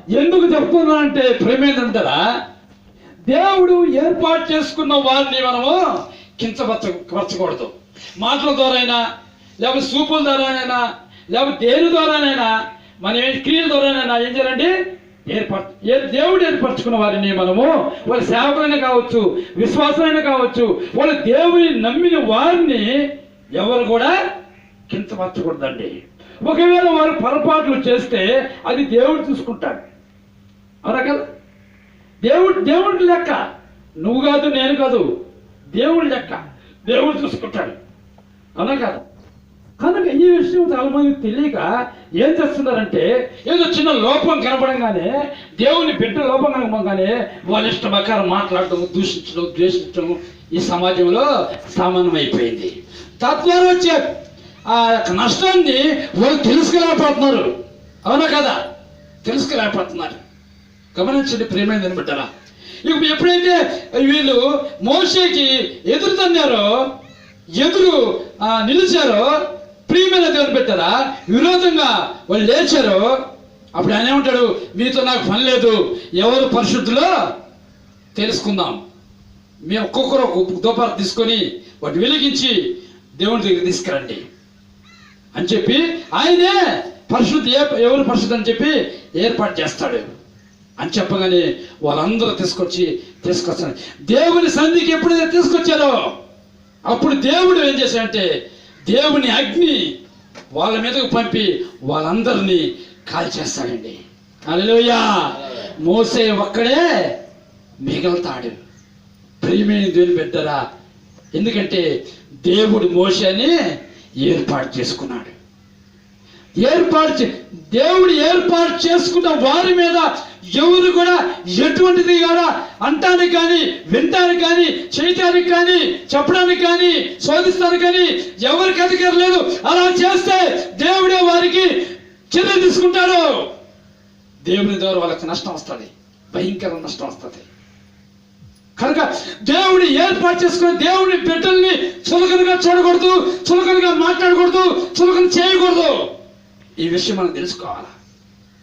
ఎందుకు చెప్తున్నా అంటే ప్రేమేందంటారా, దేవుడు ఏర్పాటు చేసుకున్న వారిని మనము కించపరచకూడదు. మాటల ద్వారైనా, లేకపోతే చూపుల ద్వారానైనా, లేకపోతే దేని ద్వారానైనా, మన క్రియల ద్వారానైనా ఏం చేయాలండి? దేవుడు ఏర్పరచుకున్న వారిని మనము, వాళ్ళ సేవకులైనా కావచ్చు, విశ్వాసులైనా కావచ్చు, వాళ్ళ దేవుని నమ్మిన వారిని ఎవరు కూడా కించపరచకూడదండి. ఒకవేళ వారు పొరపాట్లు చేస్తే అది దేవుడు చూసుకుంటాడు. అవునా కదా? దేవుడి లెక్క, నువ్వు కాదు, నేను కాదు, దేవుడి లెక్క, దేవుడు చూసుకుంటాడు. అవునా కదా? కనుక ఈ విషయం చాలా మంది తెలియక ఏం చేస్తున్నారంటే, ఏదో చిన్న లోపం కనపడంగానే, దేవుని బిడ్డ లోపం కనపడంగానే వాళ్ళ ఇష్ట ప్రకారం మాట్లాడటం, దూషించడం, ద్వేషించడం ఈ సమాజంలో సామాన్యం అయిపోయింది. తద్వారా వచ్చే ఆ నష్టాన్ని వాళ్ళు తెలుసుకోలేకపోతున్నారు. అవునా కదా? తెలుసుకోలేకపోతున్నారు. గమనించండి ప్రేమైందని బిడ్డరా. ఇప్పుడు ఎప్పుడైతే వీళ్ళు మోషేకి ఎదురు తన్నారో, ఎదురు నిలిచారో, ప్రియమైన దేవుని బిడ్డరా, విరోధంగా వాళ్ళు లేచారో, అప్పుడు ఆయన ఏమంటాడు? మీతో నాకు పని లేదు, ఎవరు పరిశుద్ధులో తెలుసుకుందాం. మేము ఒక్కొక్కరు ఒక్కొక్క దోపారు తీసుకొని వాటి వెలిగించి దేవుని దగ్గర తీసుకురండి అని చెప్పి ఆయనే ఎవరు పరిశుద్ధి అని చెప్పి ఏర్పాటు చేస్తాడు అని చెప్పగానే వాళ్ళందరూ తీసుకొచ్చారు. దేవుని సన్నిధికి ఎప్పుడైతే తీసుకొచ్చారో అప్పుడు దేవుడు ఏం చేశాడంటే, దేవుని అగ్ని వాళ్ళ మీదకు పంపి వాళ్ళందరినీ కాల్చేస్తాడండి. హల్లెలూయా. మోసే ఒక్కడే మిగులుతాడు. ప్రియమైన దేవుని బిడ్డరా, ఎందుకంటే మోషేని ఏర్పాటు చేసుకున్నాడు. దేవుడు ఏర్పాటు చేసుకున్న వారి మీద ఎవరు కూడా ఎటువంటిది కూడా అంటానికి కానీ, వినటానికి కానీ, చేయటానికి కానీ, చెప్పడానికి కానీ, శోధిస్తానికి కానీ ఎవరికి అధికారం లేదు. అలా చేస్తే దేవుడే వారికి చర్య తీసుకుంటాడు. దేవుని ద్వారా వాళ్ళకి నష్టం వస్తుంది, భయంకర నష్టం వస్తుంది. కనుక దేవుడు ఏర్పాటు చేసుకుని దేవుని బిడ్డల్ని చులకనగా చూడకూడదు, చులకనగా మాట్లాడకూడదు, చులకన చేయకూడదు. ఈ విషయం మనం తెలుసుకోవాలి.